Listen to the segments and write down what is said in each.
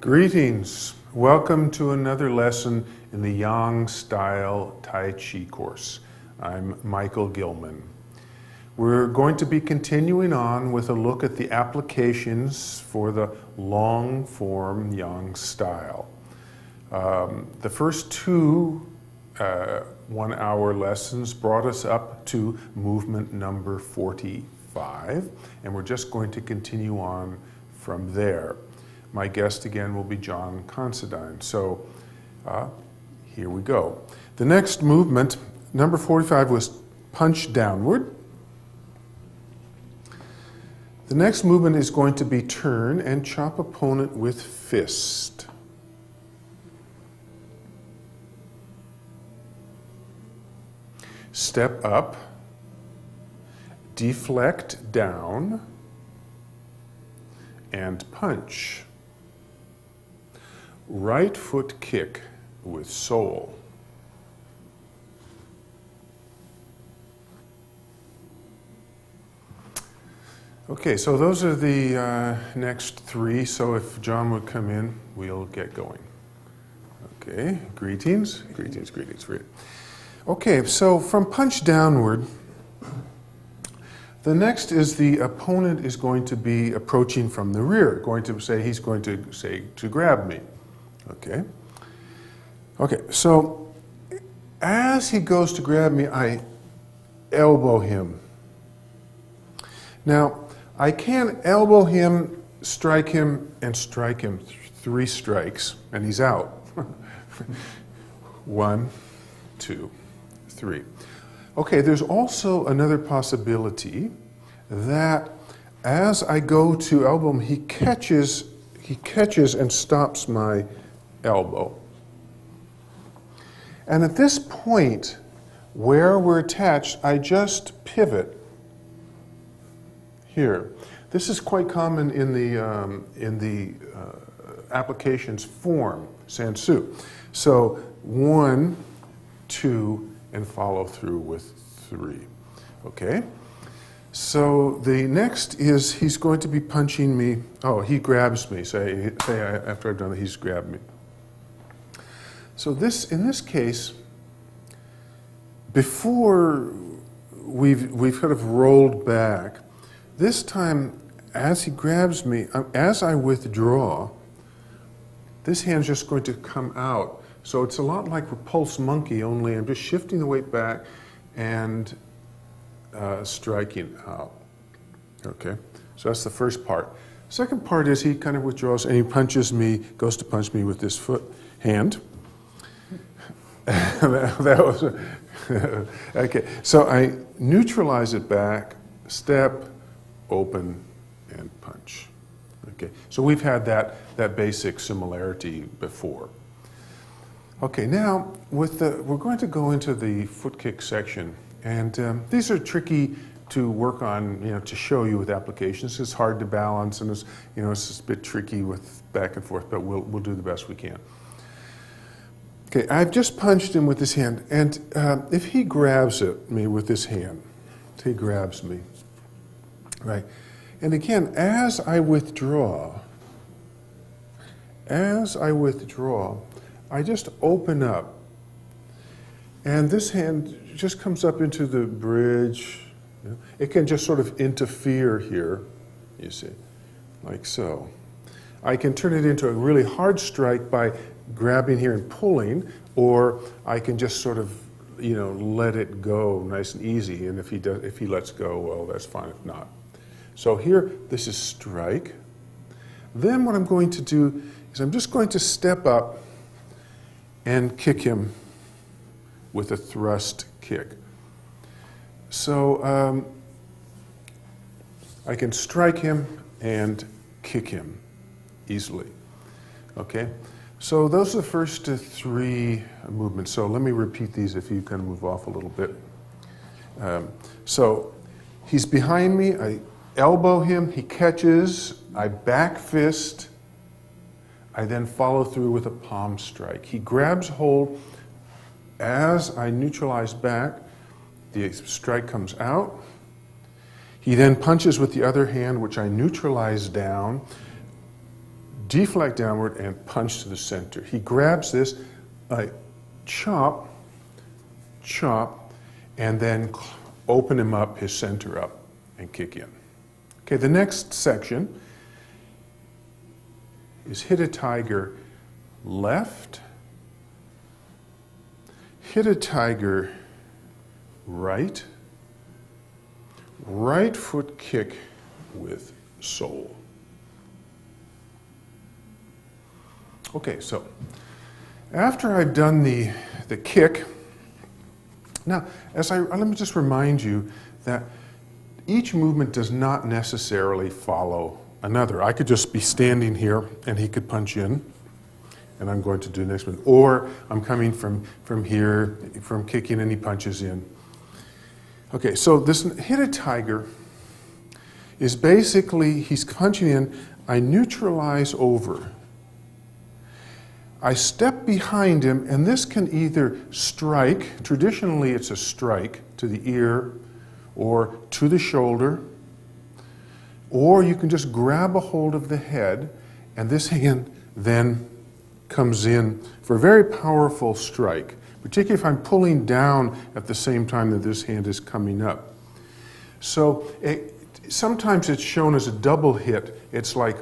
Greetings. Welcome to another lesson in the Yang Style Tai Chi course. I'm Michael Gilman. We're going to be continuing on with a look at the applications for the long form Yang Style. The first two 1-hour lessons brought us up to movement number 45, and we're just going to continue on from there. My guest again will be John Considine. So here we go. The next movement, number 45, was punch downward. The next movement is going to be turn and chop opponent with fist. Step up, deflect down, and punch. Right foot kick with sole. Okay, so those are the next three. So if John would come in, we'll get going. Okay, greetings. Okay, so from punch downward, the next is the opponent is going to be approaching from the rear, he's going to say to grab me. Okay, so as he goes to grab me, I elbow him. Now, I can elbow him, strike him, and strike him 3 strikes, and he's out. 1, 2, 3. Okay, there's also another possibility that as I go to elbow him, he catches and stops my elbow. And at this point, where we're attached, I just pivot here. This is quite common in the applications form, Sansu. So 1, 2, and follow through with 3. Okay? So the next is he's going to be punching me. Oh, he grabs me. Say after I've done that, he's grabbed me. So in this case, before we've kind of rolled back, this time as he grabs me, as I withdraw, this hand's just going to come out. So it's a lot like repulse monkey, only I'm just shifting the weight back and striking out. Okay, so that's the first part. Second part is he kind of withdraws and he punches me, goes to punch me with this hand. that was okay. So I neutralize it back, step, open, and punch. Okay, so we've had that basic similarity before. Okay, now we're going to go into the foot kick section, and these are tricky to work on, to show you with applications. It's hard to balance, and it's just a bit tricky with back and forth, but we'll do the best we can. Okay, I've just punched him with this hand, and if he grabs me with this hand, he grabs me, right? And again, as I withdraw, I just open up, and this hand just comes up into the bridge. It can just sort of interfere here, you see, like so. I can turn it into a really hard strike by grabbing here and pulling, or I can just sort of, let it go nice and easy. And if he lets go, well, that's fine. If not, so here, this is strike. Then what I'm going to do is I'm just going to step up and kick him with a thrust kick. So I can strike him and kick him easily. Okay, so those are the first 3 movements. So let me repeat these if you kind of move off a little bit. So he's behind me, I elbow him, he catches, I back fist, I then follow through with a palm strike. He grabs hold. As I neutralize back, the strike comes out. He then punches with the other hand, which I neutralize down, deflect downward and punch to the center. He grabs this, I chop, chop, and then open him up, his center up, and kick in. Okay, the next section is hit a tiger left, hit a tiger right, right foot kick with sole. Okay, so after I've done the kick, now let me just remind you that each movement does not necessarily follow another. I could just be standing here and he could punch in, and I'm going to do the next one. Or I'm coming from here, from kicking, and he punches in. Okay, so this hit a tiger is basically, he's punching in, I neutralize over. I step behind him, and this can either strike, traditionally it's a strike to the ear or to the shoulder, or you can just grab a hold of the head, and this hand then comes in for a very powerful strike, particularly if I'm pulling down at the same time that this hand is coming up. So sometimes it's shown as a double hit. It's like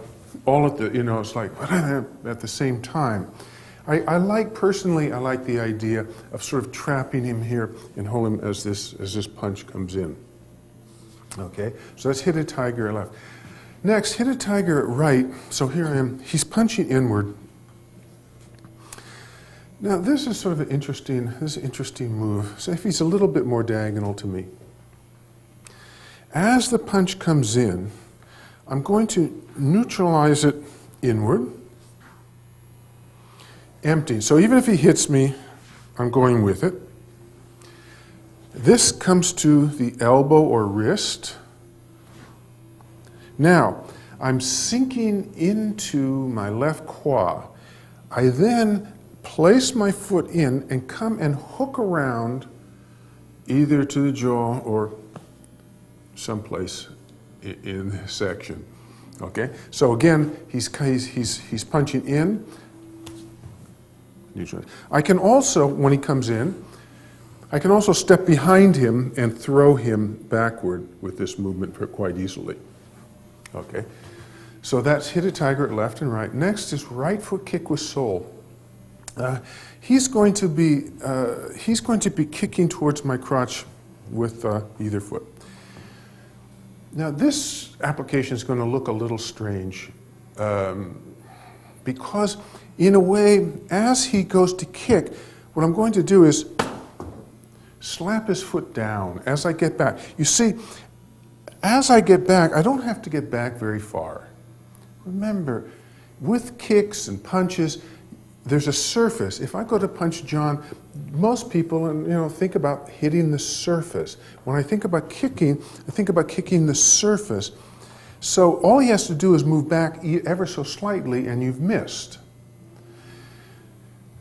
all at the, it's like at the same time. Personally, I like the idea of sort of trapping him here and hold him as this punch comes in. Okay, so that's hit a tiger left. Next, hit a tiger at right. So here I am. He's punching inward. Now this is sort of an interesting move. So if he's a little bit more diagonal to me. As the punch comes in, I'm going to neutralize it inward. Empty. So even if he hits me, I'm going with it. This comes to the elbow or wrist. Now, I'm sinking into my left quad. I then place my foot in and come and hook around either to the jaw or someplace in this section. Okay? So again, he's punching in. I can also, when he comes in, I can also step behind him and throw him backward with this movement quite easily. Okay, so that's hit a tiger at left and right. Next is right foot kick with sole. He's going to be kicking towards my crotch with either foot. Now this application is going to look a little strange because in a way, as he goes to kick, what I'm going to do is slap his foot down as I get back. You see, as I get back, I don't have to get back very far. Remember, with kicks and punches, there's a surface. If I go to punch John, most people think about hitting the surface. When I think about kicking, I think about kicking the surface. So all he has to do is move back ever so slightly, and you've missed.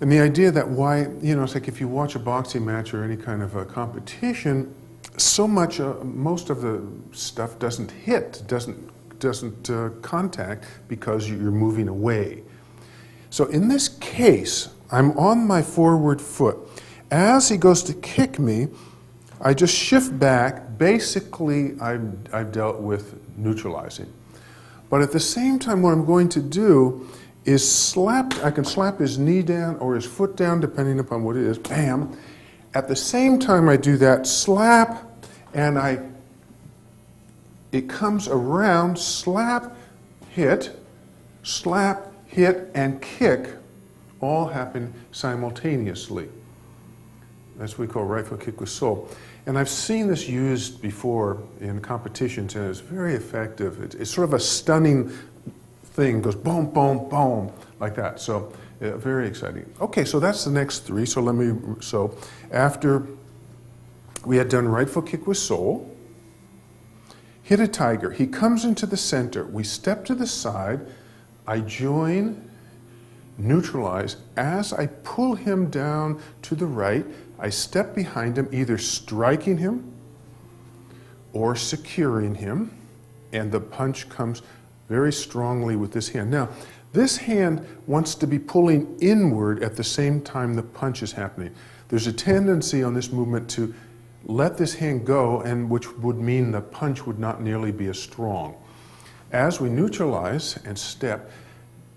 And the idea that it's like if you watch a boxing match or any kind of a competition, most of the stuff doesn't hit, doesn't contact because you're moving away. So in this case, I'm on my forward foot. As he goes to kick me, I just shift back. Basically, I've dealt with neutralizing. But at the same time, what I'm going to do is I can slap his knee down or his foot down, depending upon what it is, bam. At the same time I do that, slap, and it comes around, slap, hit, and kick, all happen simultaneously. That's what we call right foot kick with sole. And I've seen this used before in competitions, and it's very effective. It's sort of a stunning thing, goes boom, boom, boom, like that. So very exciting. Okay, so that's the next three. So after we had done right foot kick with sole, hit a tiger. He comes into the center. We step to the side. I join, neutralize. As I pull him down to the right, I step behind him, either striking him or securing him, and the punch comes very strongly with this hand. Now, This hand wants to be pulling inward at the same time the punch is happening. There's a tendency on this movement to let this hand go, and which would mean the punch would not nearly be as strong. As we neutralize and step,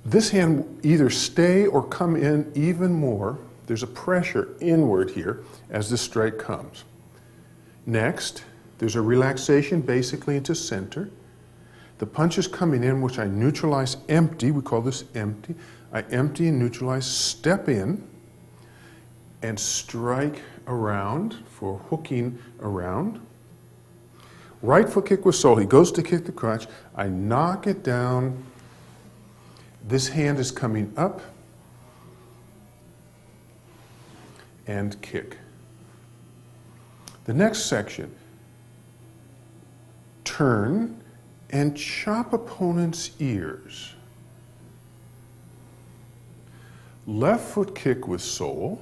this hand either stay or come in even more. There's a pressure inward here as the strike comes. Next, there's a relaxation basically into center. The punch is coming in, which I neutralize empty. We call this empty. I empty and neutralize, step in, and strike around for hooking around. Right foot kick with sole. He goes to kick the crotch. I knock it down. This hand is coming up and kick. The next section, turn and chop opponent's ears. Left foot kick with sole.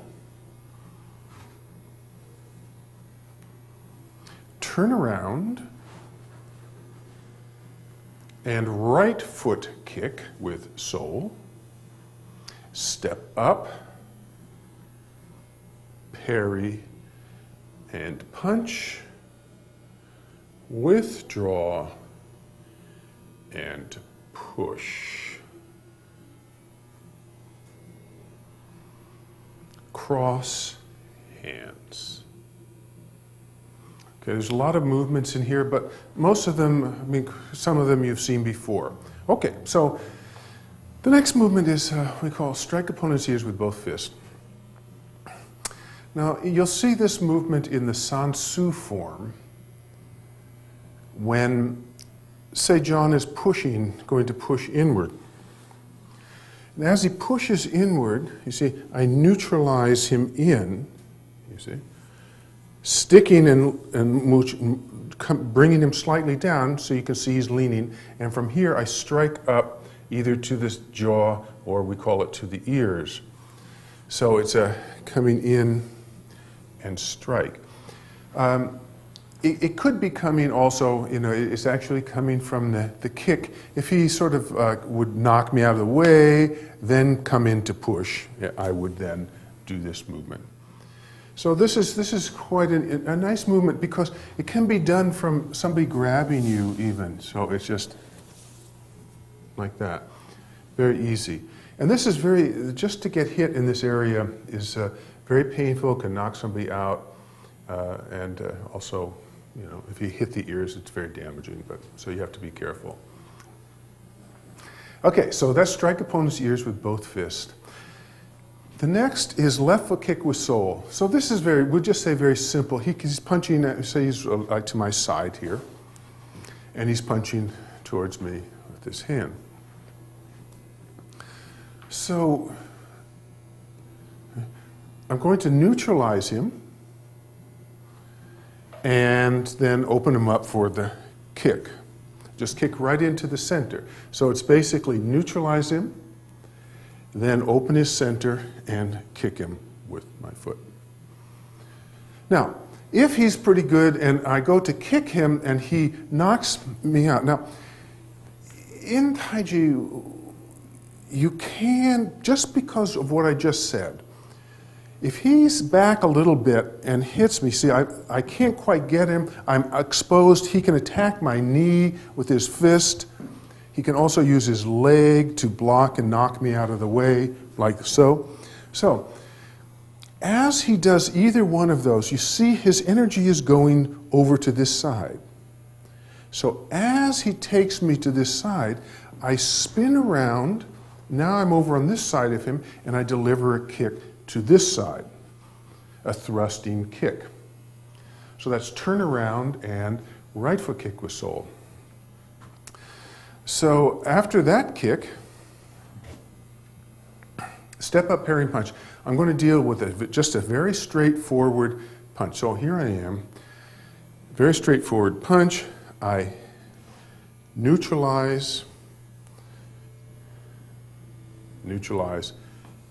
Turn around and right foot kick with sole. Step up, parry, and punch. Withdraw and push. Cross hands. Okay, there's a lot of movements in here, but most of them, I mean, some of them you've seen before. Okay, so the next movement is we call strike opponent's ears with both fists. Now, you'll see this movement in the Sansu form when, say, John is going to push inward. And as he pushes inward, you see, I neutralize him in, you see, sticking and bringing him slightly down so you can see he's leaning. And from here, I strike up either to this jaw or we call it to the ears. So it's coming in and strike. It could be coming also, you know, it's actually coming from the kick. If he sort of would knock me out of the way, then come in to push, I would then do this movement. So this is quite a nice movement because it can be done from somebody grabbing you even. So it's just like that, very easy. And this is just to get hit in this area is very painful, can knock somebody out, and also, you know, if you hit the ears, it's very damaging, so you have to be careful. Okay, so that's strike opponent's ears with both fists. The next is left foot kick with sole. So this is we'll just say very simple. He's punching, say he's to my side here, and he's punching towards me with his hand. So I'm going to neutralize him and then open him up for the kick. Just kick right into the center. So it's basically neutralize him, then open his center and kick him with my foot. Now, if he's pretty good and I go to kick him and he knocks me out. Now, in Taiji, you can, just because of what I just said, if he's back a little bit and hits me, see, I can't quite get him. I'm exposed. He can attack my knee with his fist. He can also use his leg to block and knock me out of the way, like so. So, as he does either one of those, you see his energy is going over to this side. So as he takes me to this side, I spin around. Now I'm over on this side of him, and I deliver a kick to this side, a thrusting kick. So that's turn around and right foot kick with sole. So after that kick, step up parrying punch. I'm going to deal with just a very straightforward punch. So here I am, very straightforward punch. I neutralize,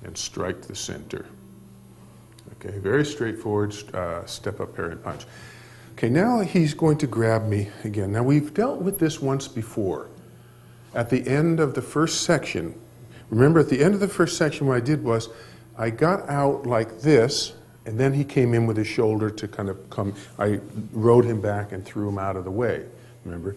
and strike the center. Okay, very straightforward step up parry and punch. Okay, now he's going to grab me again. Now we've dealt with this once before. At the end of the first section, Remember, at the end of the first section, what I did was I got out like this, and then he came in with his shoulder to kind of come. I rode him back and threw him out of the way, remember?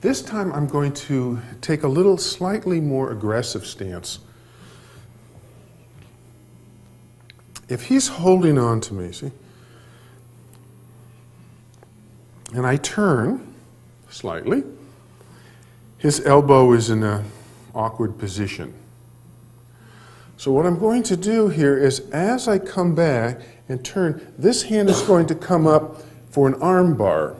This time I'm going to take a little slightly more aggressive stance. If he's holding on to me, see, and I turn slightly, his elbow is in an awkward position. So what I'm going to do here is, as I come back and turn, this hand is going to come up for an arm bar.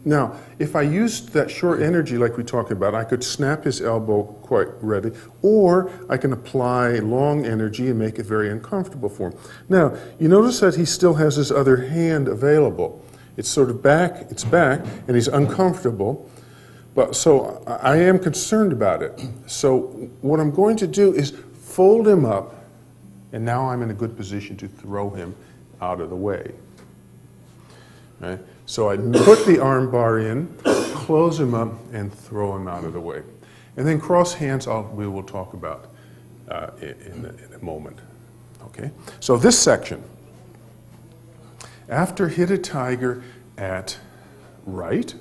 Now, if I used that short energy like we talked about, I could snap his elbow quite readily, or I can apply long energy and make it very uncomfortable for him. Now, you notice that he still has his other hand available. It's sort of back, and he's uncomfortable. But so I am concerned about it. So what I'm going to do is fold him up, and now I'm in a good position to throw him out of the way. Right? So I put the arm bar in, close him up, and throw him out of the way. And then cross hands, we will talk about in a moment. Okay? So this section, after hit a tiger at right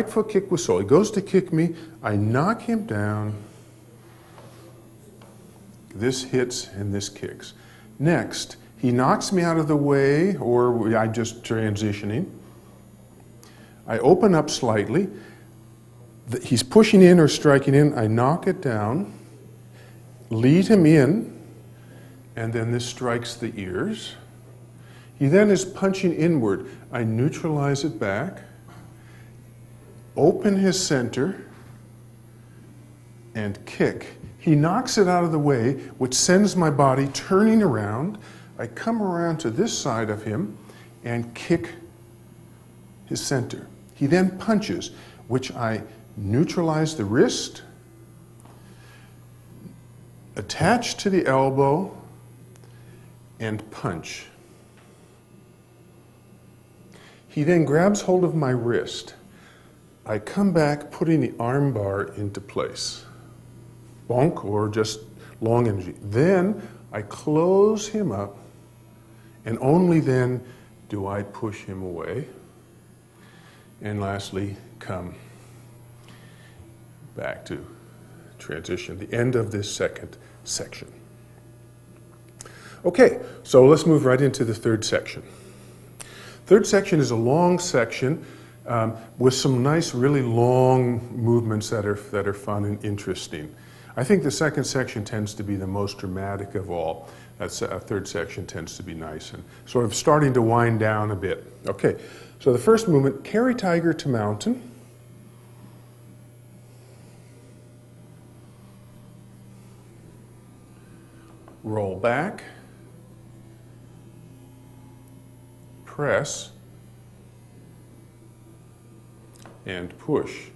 foot kick with sole. He goes to kick me, I knock him down, this hits and this kicks. Next, he knocks me out of the way, or I'm just transitioning. I open up slightly. He's pushing in or striking in. I knock it down, lead him in, and then this strikes the ears. He then is punching inward. I neutralize it back, open his center, and kick. He knocks it out of the way, which sends my body turning around. I come around to this side of him and kick his center. He then punches, which I neutralize the wrist, attach to the elbow, and punch. He then grabs hold of my wrist. I come back, putting the arm bar into place. Bonk, or just long energy. Then I close him up, and only then do I push him away. And lastly, come back to transition, the end of this second section. Okay, so let's move right into the third section. Third section is a long section with some nice, really long movements that are fun and interesting. I think the second section tends to be the most dramatic of all. Third section tends to be nice and sort of starting to wind down a bit. Okay, so the first movement, carry tiger to mountain. Roll back. Press. And push.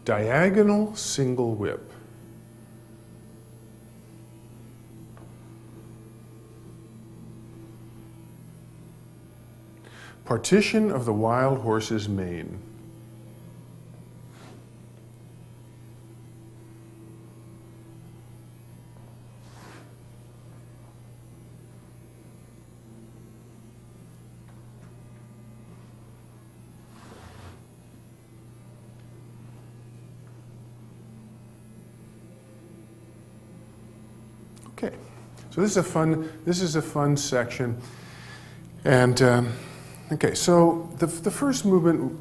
Diagonal single whip. Partition of the wild horse's mane. Okay, so this is a fun section, and okay, so the first movement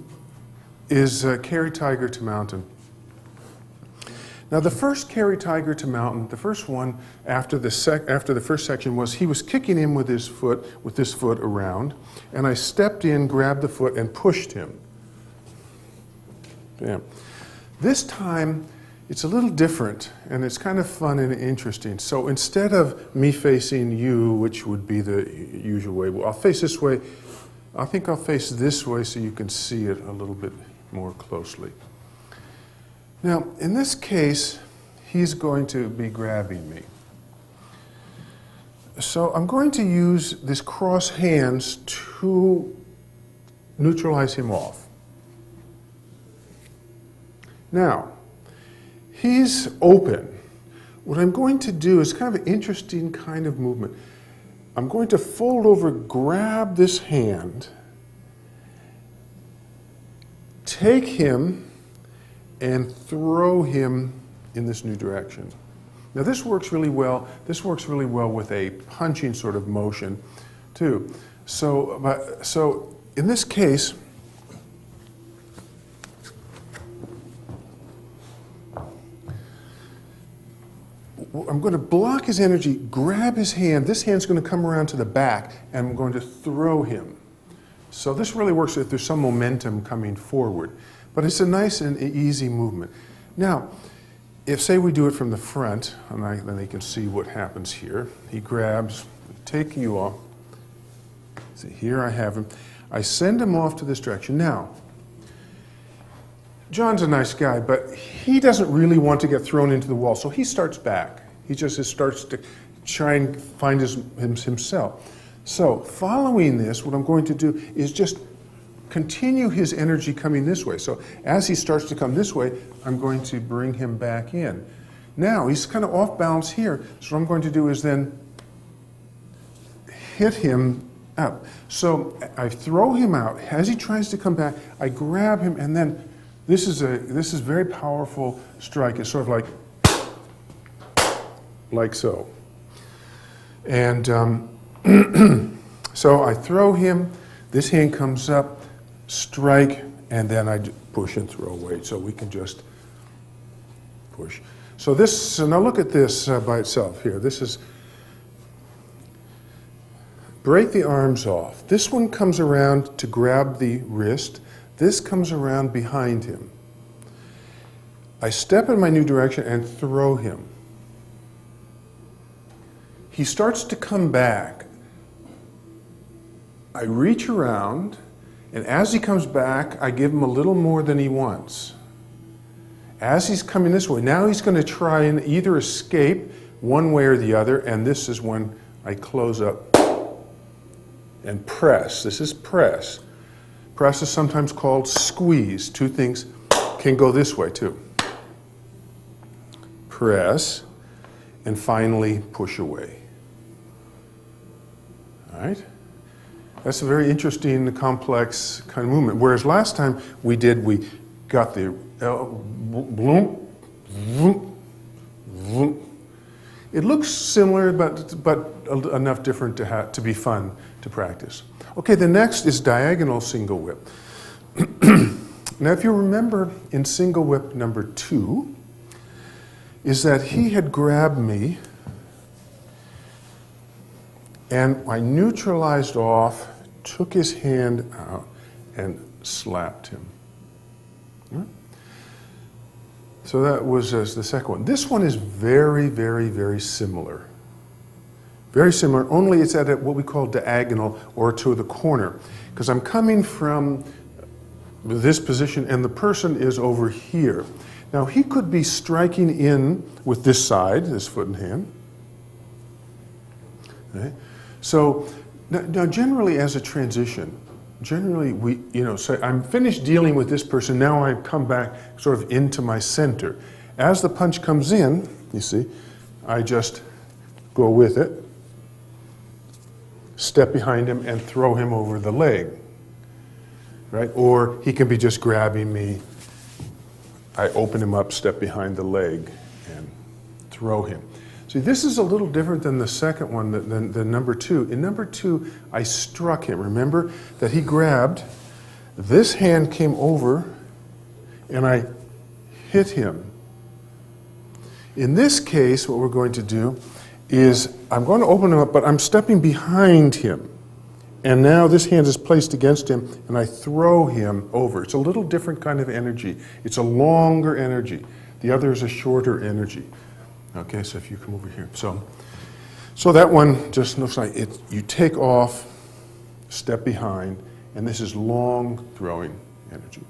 is carry tiger to mountain. Now the first carry tiger to mountain, the first one after the first section was he was kicking him with this foot around, and I stepped in, grabbed the foot, and pushed him. Bam. This time it's a little different, and it's kind of fun and interesting. So instead of me facing you, which would be the usual way, well, I'll face this way. I think I'll face this way so you can see it a little bit more closely. Now, in this case, he's going to be grabbing me. So I'm going to use this cross hands to neutralize him off. Now, he's open. What I'm going to do is kind of an interesting kind of movement. I'm going to fold over, grab this hand, take him, and throw him in this new direction. Now this works really well. This works really well with a punching sort of motion, too. So in this case, I'm going to block his energy, grab his hand. This hand's going to come around to the back, and I'm going to throw him. So this really works if there's some momentum coming forward. But it's a nice and easy movement. Now, if, say, we do it from the front, and then they can see what happens here. He grabs, take you off. See, here I have him. I send him off to this direction. Now, John's a nice guy, but he doesn't really want to get thrown into the wall, so he starts back. He just starts to try and find himself. So, following this, what I'm going to do is just continue his energy coming this way. So, as he starts to come this way, I'm going to bring him back in. Now, he's kind of off balance here, so what I'm going to do is then hit him up. So, I throw him out. As he tries to come back, I grab him, and then this is a very powerful strike. It's sort of like so. And so I throw him, this hand comes up, strike, and then I push and throw away. So we can just push. So now look at this by itself here. This is, break the arms off. This one comes around to grab the wrist. This comes around behind him. I step in my new direction and throw him. He starts to come back. I reach around, and as he comes back, I give him a little more than he wants. As he's coming this way, now he's going to try and either escape one way or the other, and this is when I close up and press. This is press. Press is sometimes called squeeze. Two things can go this way too. Press, and finally push away. All right? That's a very interesting, complex kind of movement. Whereas last time we got the bloom, vroom, vroom. It looks similar, but enough different to be fun to practice. Okay, the next is diagonal single whip. Now, if you remember in single whip number 2, is that he had grabbed me and I neutralized off, took his hand out, and slapped him. Right? So that was the second one. This one is very, very, very similar. Very similar, only it's at what we call diagonal, or to the corner. Because I'm coming from this position and the person is over here. Now he could be striking in with this side, this foot and hand. Okay? So now generally as a transition, generally so I'm finished dealing with this person, now I come back sort of into my center. As the punch comes in, you see, I just go with it, step behind him and throw him over the leg, right? Or he can be just grabbing me, I open him up, step behind the leg, and throw him. See, this is a little different than the second one, than number 2. In number 2, I struck him. Remember that he grabbed, this hand came over, and I hit him. In this case, what we're going to do is I'm going to open him up, but I'm stepping behind him. And now this hand is placed against him, and I throw him over. It's a little different kind of energy. It's a longer energy. The other is a shorter energy. Okay, so if you come over here. So that one just looks like it. You take off, step behind, and this is long throwing energy.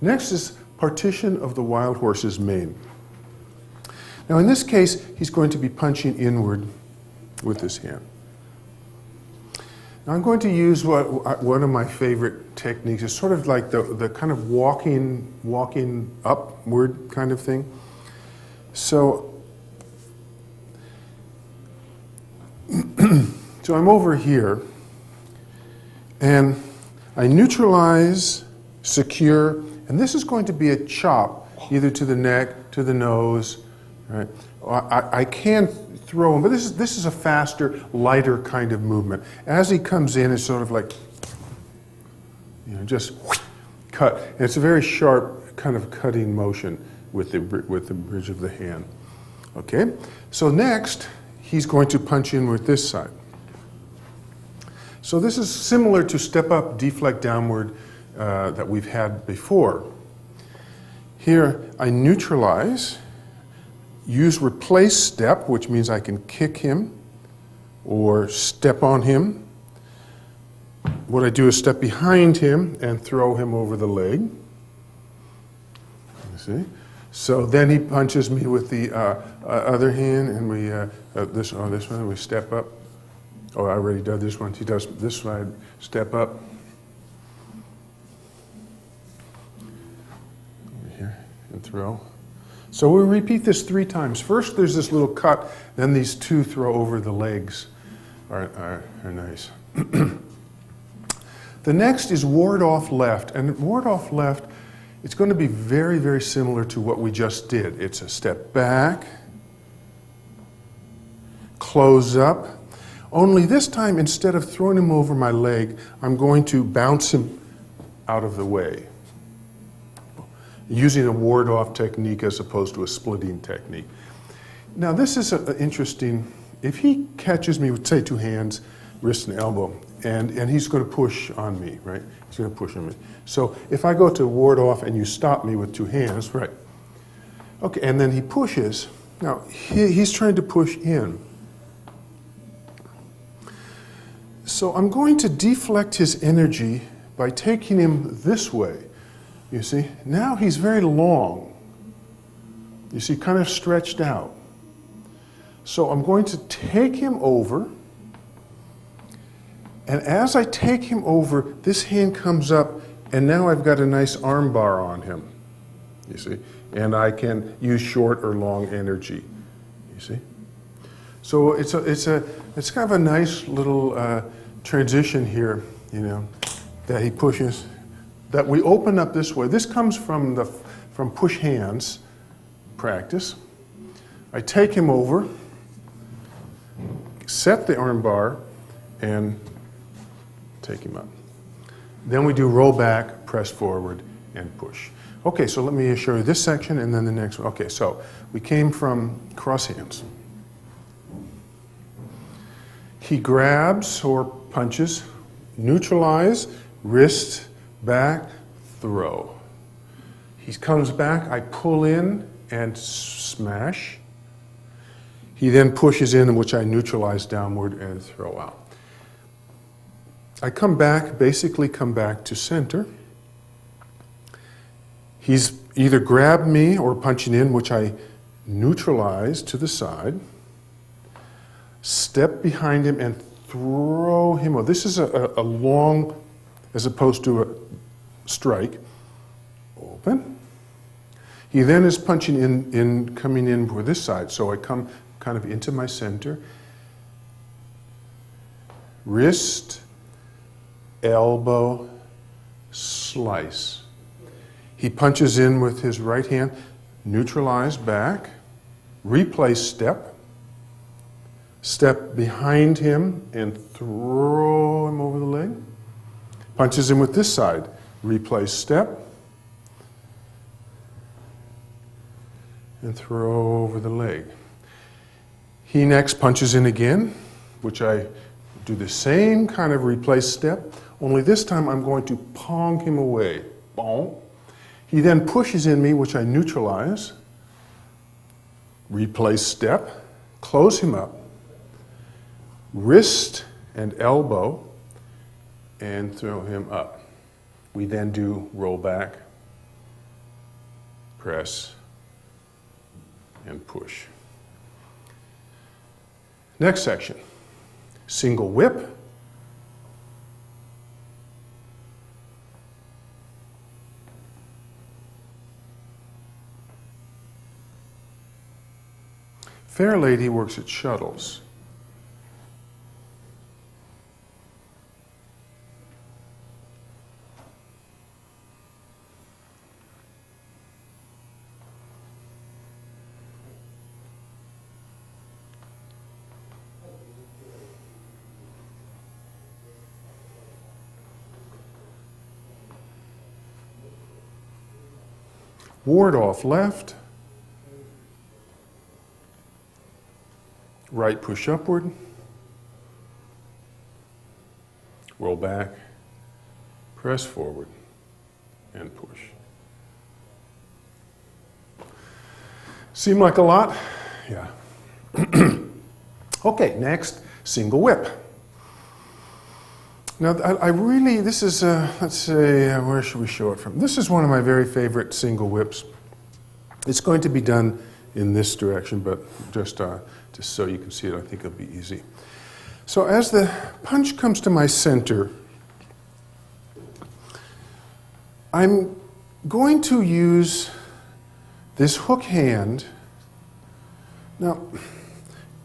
Next is partition of the wild horse's mane. Now in this case, he's going to be punching inward with his hand. Now I'm going to use one of my favorite techniques. It's sort of like the kind of walking upward kind of thing. So, so I'm over here, and I neutralize, secure, and this is going to be a chop, either to the neck, to the nose, right? I can throw him, but this is a faster, lighter kind of movement. As he comes in, it's sort of like, just cut. And it's a very sharp kind of cutting motion with the bridge of the hand. Okay, so next, he's going to punch in with this side. So this is similar to step up, deflect downward that we've had before. Here, I neutralize, use replace step, which means I can kick him or step on him. What I do is step behind him and throw him over the leg. You see? So then he punches me with the other hand, and we this one we step up. Oh, I already did this one. He does this side, step up. Over here and throw. So we repeat this 3 times. First, there's this little cut. Then these 2 throw over the legs are nice. The next is ward off left, and ward off left. It's going to be very, very similar to what we just did. It's a step back, close up. Only this time, instead of throwing him over my leg, I'm going to bounce him out of the way, using a ward-off technique as opposed to a splitting technique. Now, this is interesting. If he catches me with, say, 2 hands, wrist and elbow, and he's going to push on me, right? He's going to push on me. So if I go to ward off and you stop me with 2 hands, right? Okay, and then he pushes. Now, he's trying to push in. So I'm going to deflect his energy by taking him this way. You see? Now he's very long. You see, kind of stretched out. So I'm going to take him over. And as I take him over, this hand comes up, and now I've got a nice arm bar on him. You see? And I can use short or long energy. You see? So it's kind of a nice little transition here, that he pushes, that we open up this way. This comes from push hands practice. I take him over, set the arm bar, and take him up. Then we do roll back, press forward, and push. Okay, so let me show you this section and then the next one. Okay, so we came from cross hands. He grabs or punches, neutralize, wrist, back, throw. He comes back, I pull in and smash. He then pushes in, which I neutralize downward and throw out. I basically come back to center. He's either grabbed me or punching in, which I neutralize to the side. Step behind him and throw him over. This is a long, as opposed to a strike. Open. He then is punching coming in for this side. So I come kind of into my center. Wrist, elbow, slice. He punches in with his right hand, neutralize back, replace step, step behind him and throw him over the leg. Punches in with this side, replace step, and throw over the leg. He next punches in again, which I do the same kind of replace step, only this time I'm going to pong him away. Bonk. He then pushes in me, which I neutralize, replace step, close him up, wrist and elbow, and throw him up. We then do roll back, press, and push. Next section, single whip, Fair lady works at shuttles. Ward off left. Right push upward. Roll back. Press forward. And push. Seem like a lot? Yeah. Okay, next, single whip. Now, this is, let's say, where should we show it from? This is one of my very favorite single whips. It's going to be done in this direction, but just so you can see it, I think it'll be easy. So as the punch comes to my center, I'm going to use this hook hand. Now,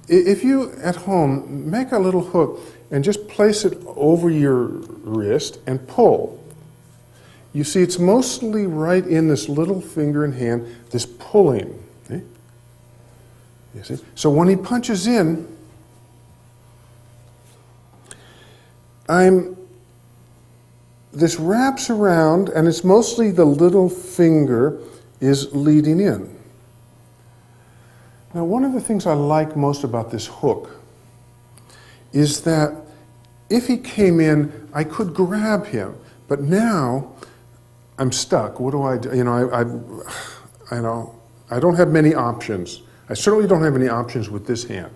if you, at home, make a little hook and just place it over your wrist and pull. You see, it's mostly right in this little finger and hand, this pulling. Okay? You see? So when he punches in, this wraps around, and it's mostly the little finger is leading in. Now, one of the things I like most about this hook is that if he came in, I could grab him, but now I'm stuck. What do I do? You know, I don't have many options. I certainly don't have any options with this hand.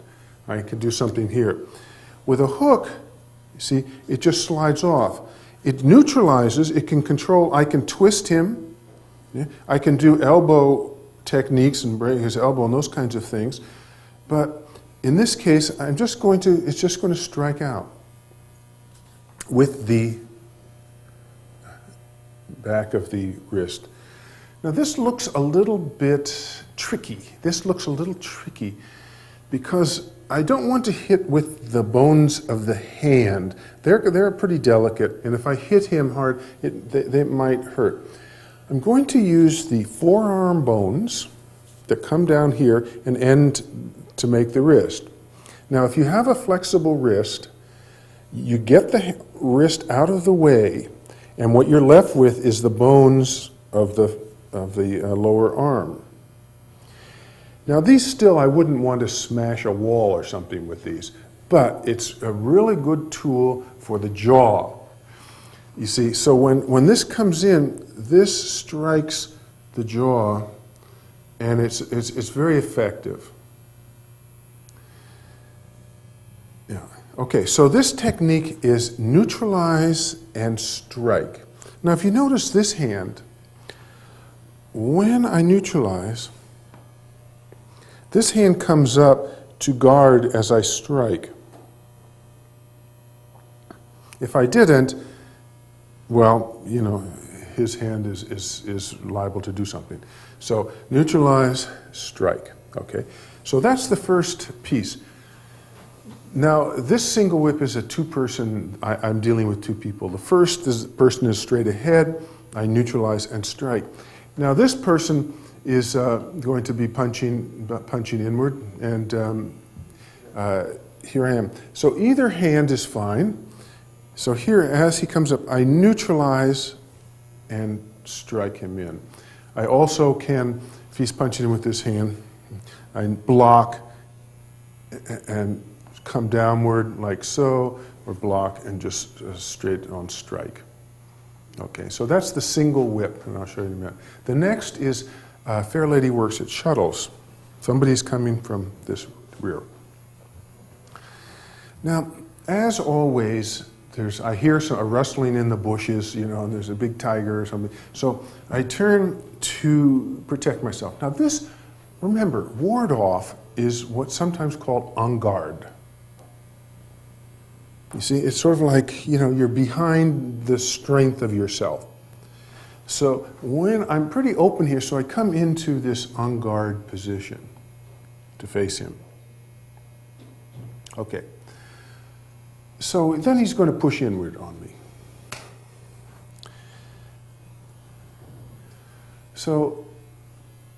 I can do something here. With a hook, you see, it just slides off. It neutralizes, it can control, I can twist him, yeah? I can do elbow techniques and break his elbow and those kinds of things, but in this case, it's just going to strike out with the back of the wrist. Now this looks a little bit tricky. This looks a little tricky because I don't want to hit with the bones of the hand. They're pretty delicate, and if I hit him hard, they might hurt. I'm going to use the forearm bones that come down here and end to make the wrist. Now, if you have a flexible wrist, you get the wrist out of the way, and what you're left with is the bones of the lower arm. Now, these still, I wouldn't want to smash a wall or something with these, but it's a really good tool for the jaw. You see, so when this comes in, this strikes the jaw, and it's very effective. Yeah. Okay, so this technique is neutralize and strike. Now, if you notice this hand, when I neutralize, this hand comes up to guard as I strike. If I didn't, well, you know, his hand is liable to do something. So neutralize, strike. Okay, so that's the first piece. Now, this single whip is a two-person, I'm dealing with two people. The first person is straight ahead, I neutralize and strike. Now, this person is going to be punching inward, and here I am. So either hand is fine. So here, as he comes up, I neutralize and strike him in. I also can, if he's punching in with this hand, I block and come downward like so, or block and just straight on strike. Okay, so that's the single whip, and I'll show you in a minute. The next is Fair Lady works at shuttles. Somebody's coming from this rear. Now, as always, I hear a rustling in the bushes, you know, and there's a big tiger or something. So I turn to protect myself. Now this, remember, ward off is what's sometimes called en garde. You see, it's sort of like, you know, you're behind the strength of yourself. So when I'm pretty open here, so I come into this en garde position. to face him. Okay. So then he's going to push inward on me. So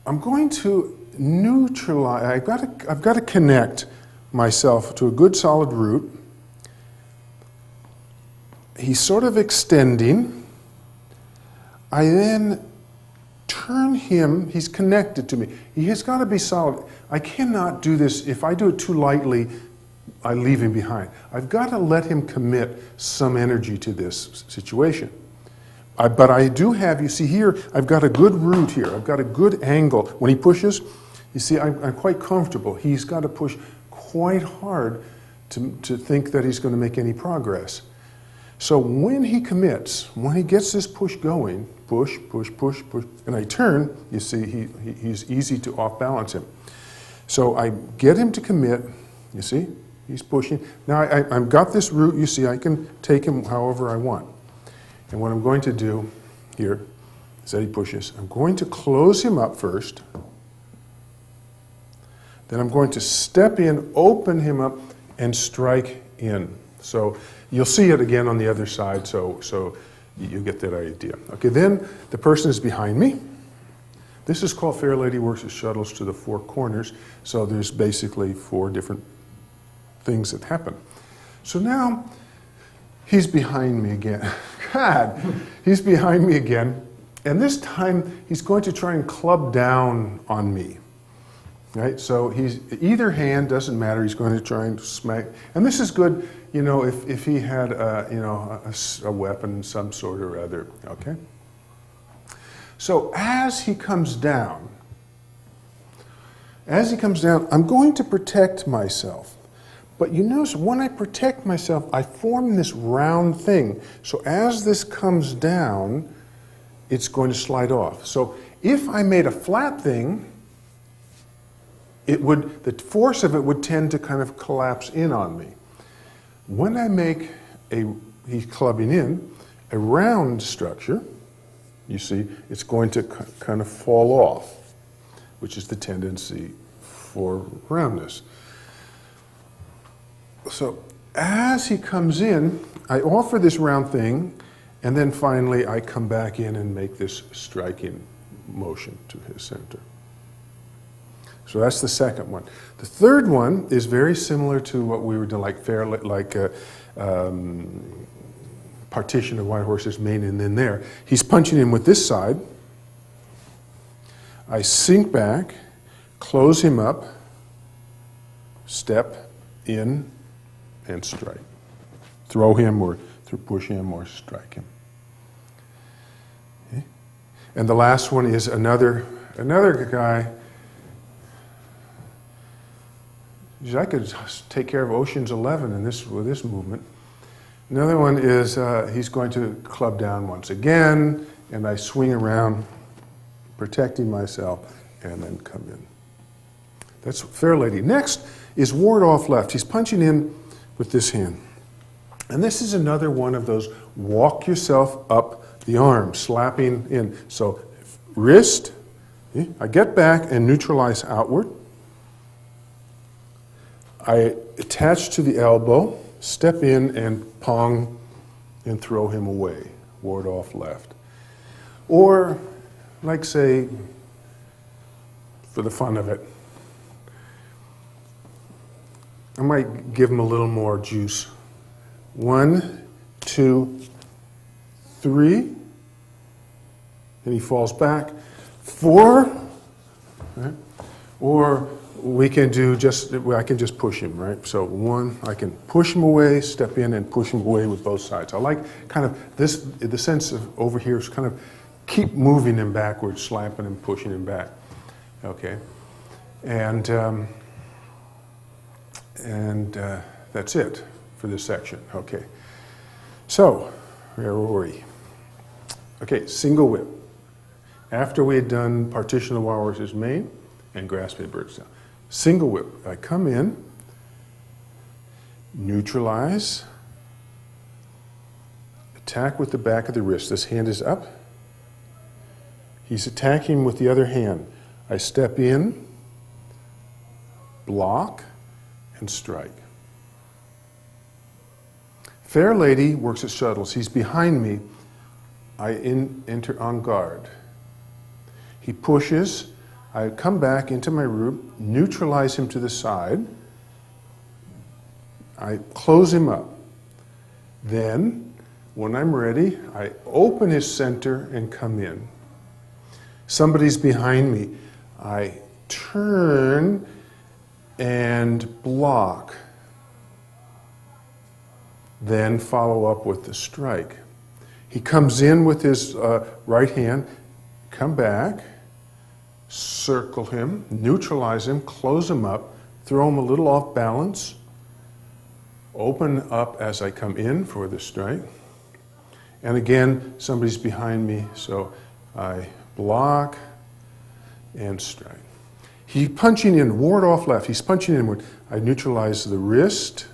I'm going to neutralize, I've got to connect myself to a good solid root. He's sort of extending. I then turn him, he's connected to me. He has got to be solid. I cannot do this, if I do it too lightly, I leave him behind. I've got to let him commit some energy to this situation. But I do have, you see here, I've got a good root here. I've got a good angle. When he pushes, you see, I'm quite comfortable. He's got to push quite hard to think that he's going to make any progress. So when he commits, when he gets this push going, push, push, push, push, and I turn, you see, he's easy to off-balance him. So I get him to commit, you see, he's pushing. Now I've got this root, you see, I can take him however I want. And what I'm going to do here is that he pushes. I'm going to close him up first. Then I'm going to step in, open him up, and strike in. So you'll see it again on the other side, so you get that idea. Okay, then the person is behind me. This is called Fair Lady Works with Shuttles to the Four Corners. So there's basically 4 different things that happen. So now he's behind me again. God, he's behind me again. And this time he's going to try and club down on me. Right? So he's either hand, doesn't matter, he's going to try and smack. And this is good, you know, if he had a weapon of some sort or other. Okay? So as he comes down, I'm going to protect myself. But you notice when I protect myself, I form this round thing. So as this comes down, it's going to slide off. So if I made a flat thing, the force of it would tend to kind of collapse in on me. When I make he's clubbing in, a round structure, you see, it's going to kind of fall off, which is the tendency for roundness. So as he comes in, I offer this round thing, and then finally I come back in and make this striking motion to his center. So that's the second one. The third one is very similar to what we were doing, like partition of White Horse's mane, and then there. He's punching in with this side. I sink back, close him up, step in, and strike. Throw him or push him or strike him. Okay. And the last one is another guy. I could take care of Ocean's 11 with this movement. Another one is he's going to club down once again, and I swing around, protecting myself, and then come in. That's Fair Lady. Next is ward off left. He's punching in with this hand. And this is another one of those walk yourself up the arm, slapping in. So wrist, I get back and neutralize outward. I attach to the elbow, step in and pong and throw him away, ward off left. Or, like say, for the fun of it, I might give him a little more juice. 1, 2, 3, and he falls back. 4, right? Or we can do I can just push him, right? So 1, I can push him away, step in, and push him away with both sides. I like kind of this, the sense of over here is kind of keep moving him backwards, slapping him, pushing him back. Okay, and that's it for this section. Okay, so where were we? Okay, single whip. After we had done partition of the White Horse's mane and grasp a bird's tail. Single whip. I come in, neutralize, attack with the back of the wrist. This hand is up. He's attacking with the other hand. I step in, block, and strike. Fair lady works at shuttles. He's behind me. I enter on guard. He pushes. I come back into my route, neutralize him to the side. I close him up. Then, when I'm ready, I open his center and come in. Somebody's behind me. I turn and block. Then follow up with the strike. He comes in with his right hand, come back, circle him, neutralize him, close him up, throw him a little off balance, open up as I come in for the strike. And again, somebody's behind me, so I block and strike. He's punching in, ward off left. He's punching inward. I neutralize the wrist,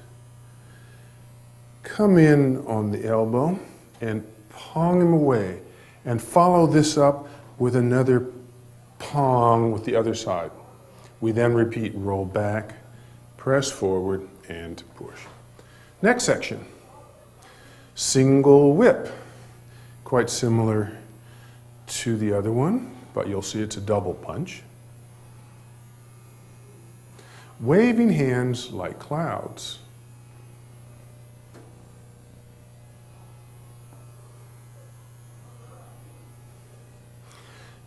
come in on the elbow, and pong him away. And follow this up with another pong with the other side. We then repeat, roll back, press forward, and push. Next section, single whip. Quite similar to the other one, but you'll see it's a double punch. Waving hands like clouds.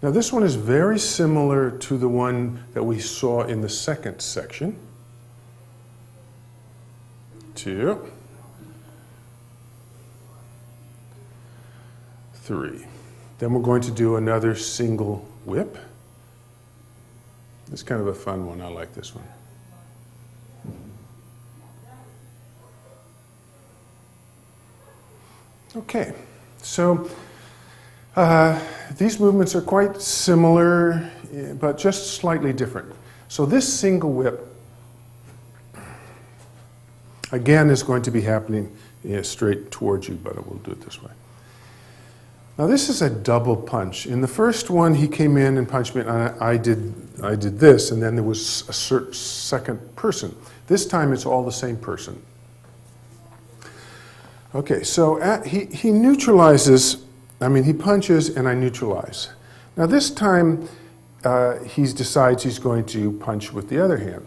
Now this one is very similar to the one that we saw in the second section. 2, 3. Then we're going to do another single whip. It's kind of a fun one. I like this one. Okay, so these movements are quite similar, but just slightly different. So this single whip, again, is going to be happening straight towards you, but we'll do it this way. Now this is a double punch. In the first one, he came in and punched me, and I did this, and then there was a second person. This time, it's all the same person. Okay, so he neutralizes. He punches and I neutralize. Now this time, he decides he's going to punch with the other hand.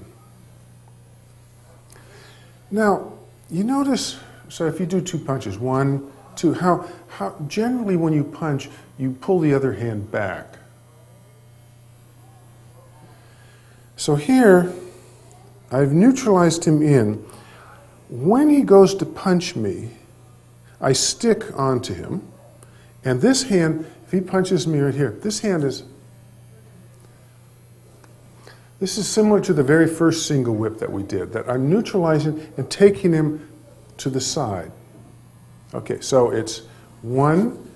Now, you notice, so if you do 2 punches, 1, 2, how generally when you punch, you pull the other hand back. So here, I've neutralized him in. When he goes to punch me, I stick onto him. And this hand, if he punches me right here, this is similar to the very first single whip that we did, that I'm neutralizing and taking him to the side. Okay, so it's 1,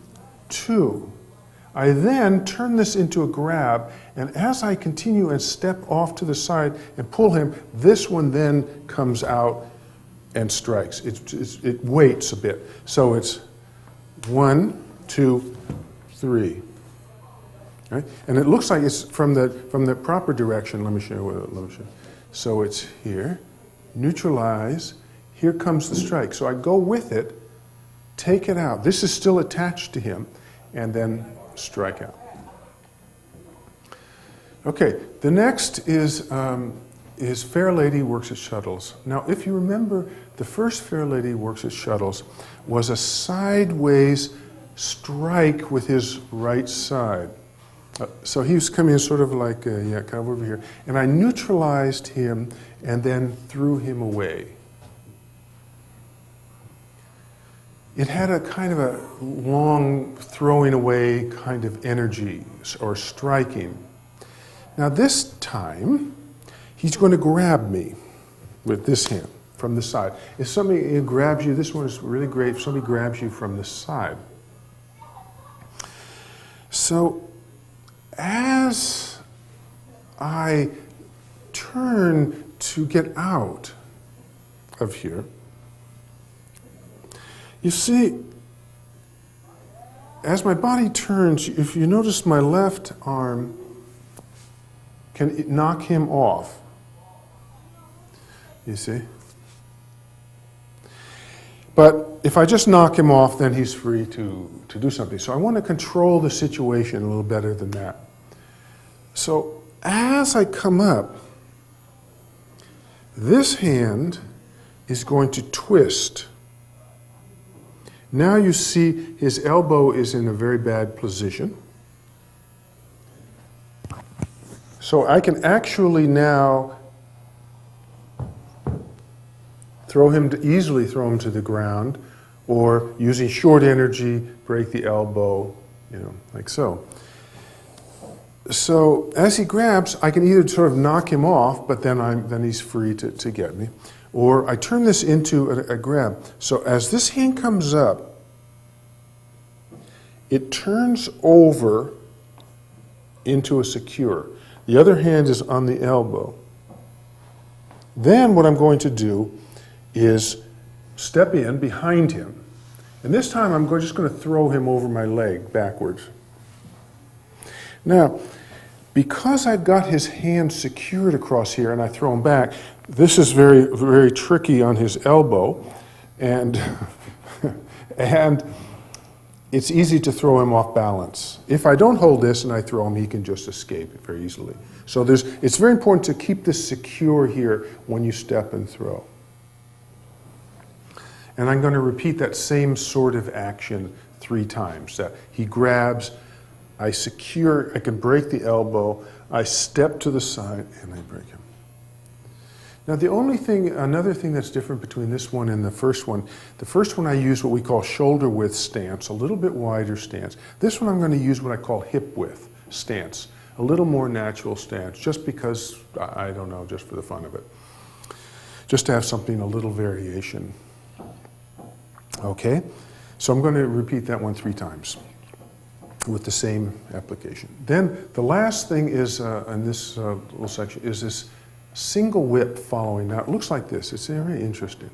2. I then turn this into a grab, and as I continue and step off to the side and pull him, this one then comes out and strikes. It waits a bit. So it's 1, 2, 3. Right? And it looks like it's from the proper direction. Let me show you. So it's here, neutralize, here comes the strike. So I go with it, take it out. This is still attached to him, and then strike out. Okay, the next is Fair Lady Works at Shuttles. Now, if you remember, the first Fair Lady Works at Shuttles was a sideways strike with his right side. So he was coming in sort of like, kind of over here. And I neutralized him and then threw him away. It had a kind of a long throwing away kind of energy or striking. Now this time, he's going to grab me with this hand from the side. If somebody grabs you, this one is really great if somebody grabs you from the side. So as I turn to get out of here, you see, as my body turns, if you notice my left arm can knock him off. You see? But if I just knock him off, then he's free to do something. So I want to control the situation a little better than that. So as I come up, this hand is going to twist. Now you see his elbow is in a very bad position. So I can actually now easily throw him to the ground, or using short energy, break the elbow, like so. So as he grabs, I can either sort of knock him off, but then he's free to get me, or I turn this into a grab. So as this hand comes up, it turns over into a secure. The other hand is on the elbow. Then what I'm going to do is step in behind him. And this time I'm just going to throw him over my leg backwards. Now, because I've got his hand secured across here and I throw him back, this is very, very tricky on his elbow. And, and it's easy to throw him off balance. If I don't hold this and I throw him, he can just escape very easily. So it's very important to keep this secure here when you step and throw. And I'm going to repeat that same sort of action 3 times. That he grabs, I secure, I can break the elbow, I step to the side, and I break him. Now another thing that's different between this one and the first one I use what we call shoulder width stance, a little bit wider stance. This one I'm going to use what I call hip width stance, a little more natural stance, just because, I don't know, just for the fun of it. Just to have something, a little variation. Okay, so I'm going to repeat that one 3 times with the same application. Then the last thing is, in this little section, is this single whip following. Now it looks like this. It's very interesting.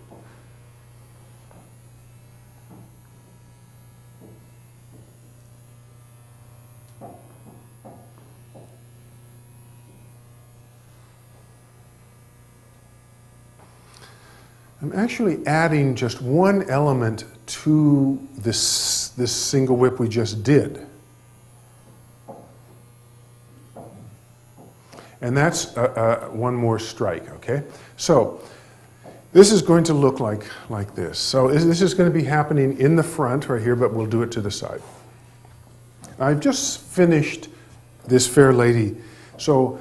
I'm actually adding just one element to this single whip we just did. And that's one more strike, okay? So this is going to look like this. So this is going to be happening in the front right here, but we'll do it to the side. I've just finished this fair lady. So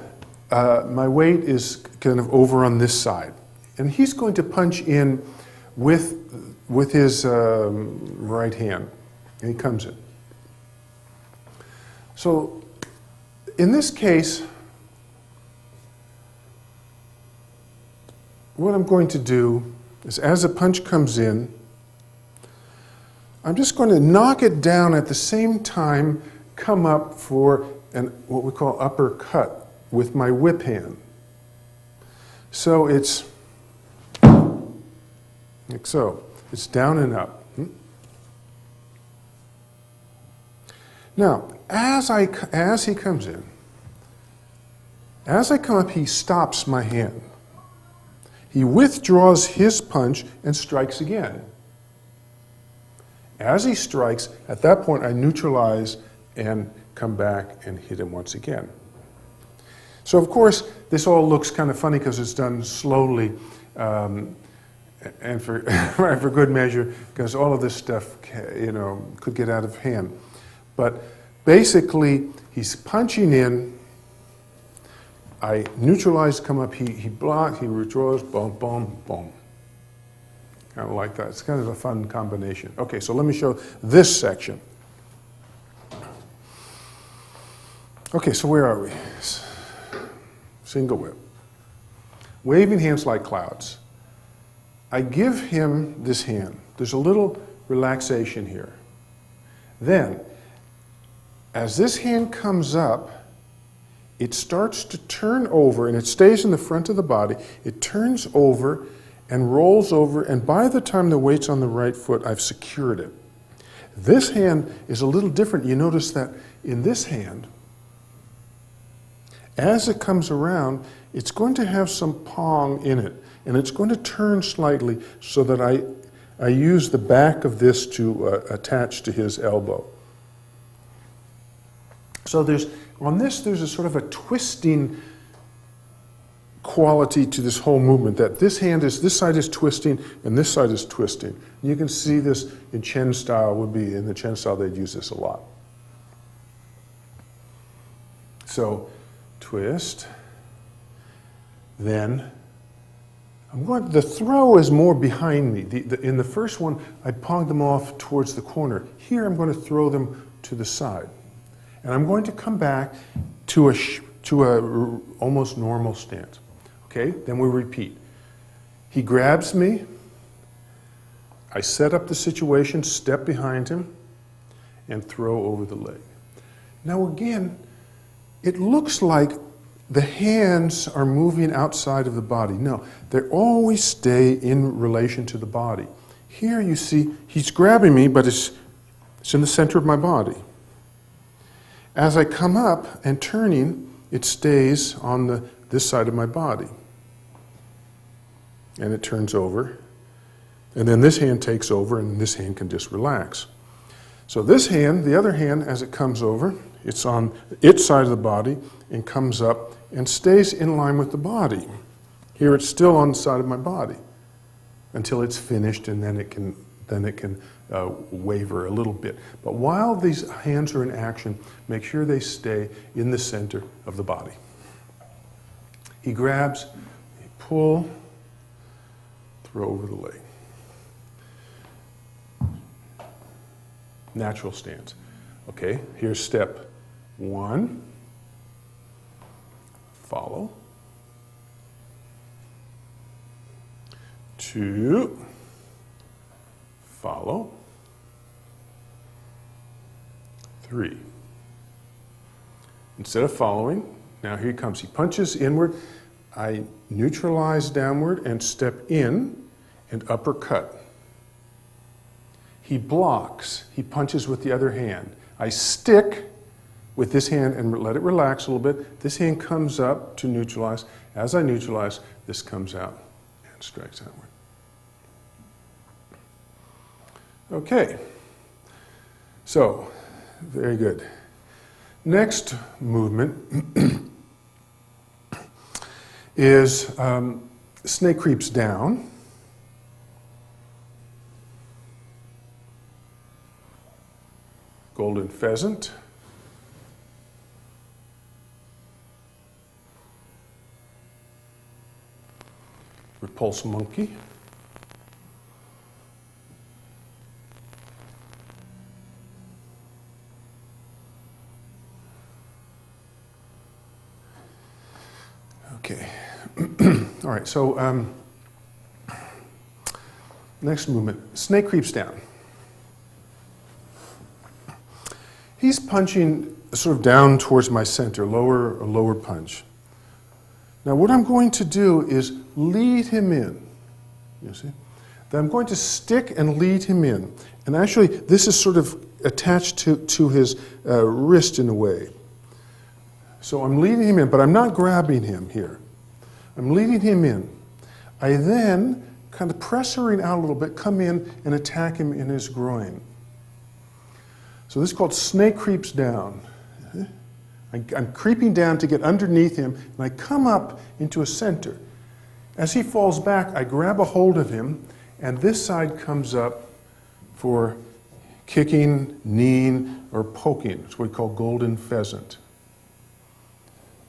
my weight is kind of over on this side. And he's going to punch in with his right hand. And he comes in. So in this case, what I'm going to do is as a punch comes in, I'm just going to knock it down at the same time, come up for what we call uppercut with my whip hand. So it's like so. It's down and up. Now, as he comes in, as I come up, he stops my hand. He withdraws his punch and strikes again. As he strikes, at that point I neutralize and come back and hit him once again. So of course, this all looks kind of funny because it's done slowly and for, for good measure, because all of this stuff, could get out of hand. But basically, he's punching in. I neutralize, come up, he blocks, he withdraws, boom, boom, boom. Kind of like that. It's kind of a fun combination. Okay, so let me show this section. Okay, so where are we? Single whip. Waving hands like clouds. I give him this hand. There's a little relaxation here. Then, as this hand comes up, it starts to turn over, and it stays in the front of the body. It turns over and rolls over, and by the time the weight's on the right foot, I've secured it. This hand is a little different. You notice that in this hand, As it comes around, it's going to have some pong in it, and it's going to turn slightly so that I use the back of this to attach to his elbow. So on this, there's a sort of a twisting quality to this whole movement, that this side is twisting and this side is twisting. You can see this in Chen style in the Chen style they'd use this a lot. So twist, then the throw is more behind me. In the first one, I ponged them off towards the corner. Here I'm going to throw them to the side. And I'm going to come back to a almost normal stance. Okay, then we repeat. He grabs me, I set up the situation, step behind him, and throw over the leg. Now again, it looks like the hands are moving outside of the body. No, they always stay in relation to the body. Here you see, he's grabbing me, but it's in the center of my body. As I come up and turning, it stays on this side of my body. And it turns over. And then this hand takes over, and this hand can just relax. So this hand, the other hand, as it comes over, it's on its side of the body and comes up and stays in line with the body. Here it's still on the side of my body until it's finished, and then it can waver a little bit. But while these hands are in action, make sure they stay in the center of the body. He grabs, he pull, throw over the leg. Natural stance. Okay, here's step 1. Follow. 2. Follow. 3. Instead of following, now here he comes. He punches inward. I neutralize downward and step in and uppercut. He blocks. He punches with the other hand. I stick with this hand and let it relax a little bit. This hand comes up to neutralize. As I neutralize, this comes out and strikes outward. Okay. So, very good. Next movement is snake creeps down. Golden pheasant. Repulse monkey. Okay. All right, so next movement, snake creeps down. He's punching sort of down towards my center, lower punch. Now what I'm going to do is lead him in, you see? Then I'm going to stick and lead him in. And actually, this is sort of attached to his wrist in a way. So I'm leading him in, but I'm not grabbing him here. I'm leading him in. I then, kind of pressuring out a little bit, come in and attack him in his groin. So this is called snake creeps down. I'm creeping down to get underneath him, and I come up into a center. As he falls back, I grab a hold of him, and this side comes up for kicking, kneeing, or poking. It's what we call golden pheasant.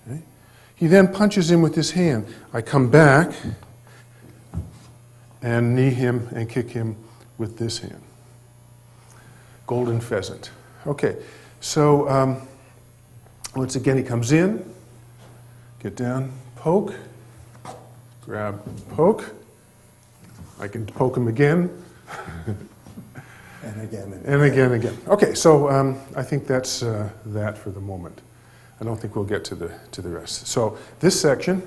Okay? He then punches in with his hand. I come back and knee him and kick him with this hand. Golden pheasant. Okay, so once again he comes in, get down, poke, grab, poke. I can poke him again. And again. And again. Okay, so I think that's that for the moment. I don't think we'll get to the rest. So this section,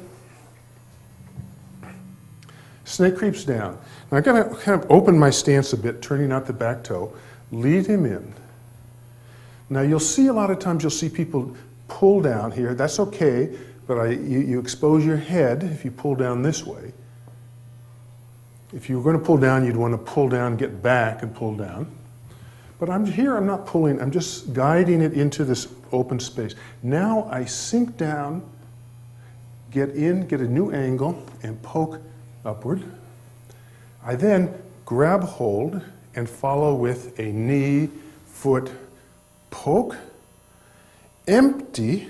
snake creeps down. Now I've got to kind of open my stance a bit, turning out the back toe, lead him in. Now you'll see a lot of times, you'll see people pull down here. That's okay, but you expose your head if you pull down this way. If you were going to pull down, you'd want to pull down, get back, and pull down. But I'm not pulling, I'm just guiding it into this open space. Now I sink down, get in, get a new angle, and poke upward. I then grab hold and follow with a knee, foot, poke, empty,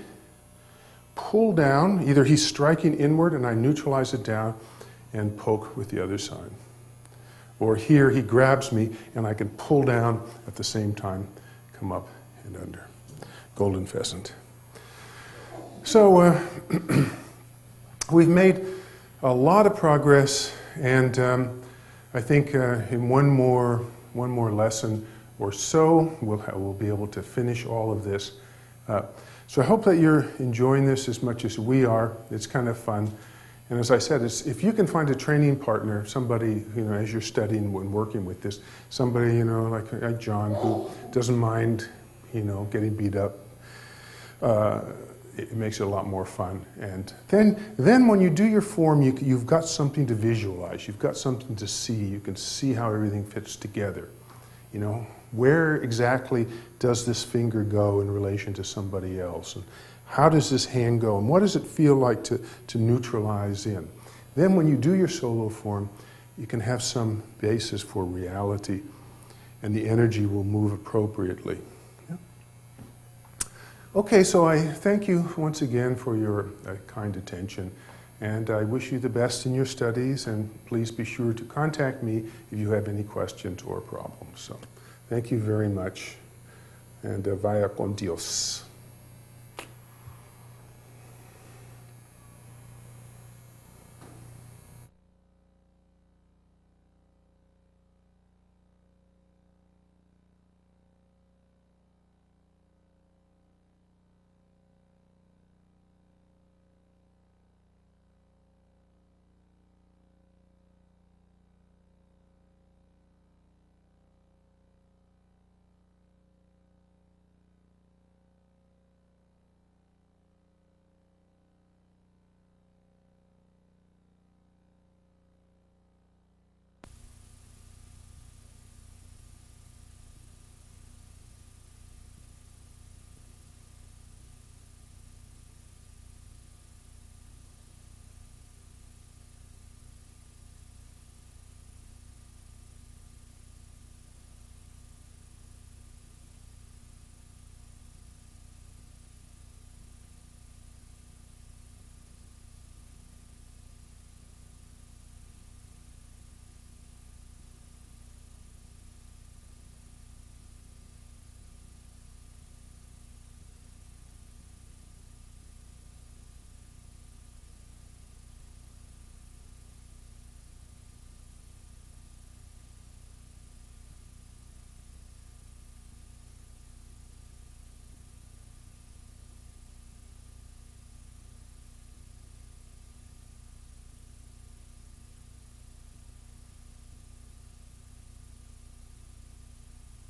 pull down. Either he's striking inward and I neutralize it down and poke with the other side. Or here he grabs me and I can pull down at the same time, come up and under. Golden pheasant. So we've made a lot of progress, and I think in one more lesson or so we'll be able to finish all of this. So I hope that you're enjoying this as much as we are. It's kind of fun. And as I said, if you can find a training partner, somebody, as you're studying and working with this, somebody, like John, who doesn't mind, getting beat up, it makes it a lot more fun. And then when you do your form, you've got something to visualize. You've got something to see. You can see how everything fits together. Where exactly does this finger go in relation to somebody else? And how does this hand go? And what does it feel like to neutralize in? Then when you do your solo form, you can have some basis for reality, and the energy will move appropriately. Yeah. Okay, so I thank you once again for your kind attention, and I wish you the best in your studies, and please be sure to contact me if you have any questions or problems. So thank you very much, and vaya con Dios.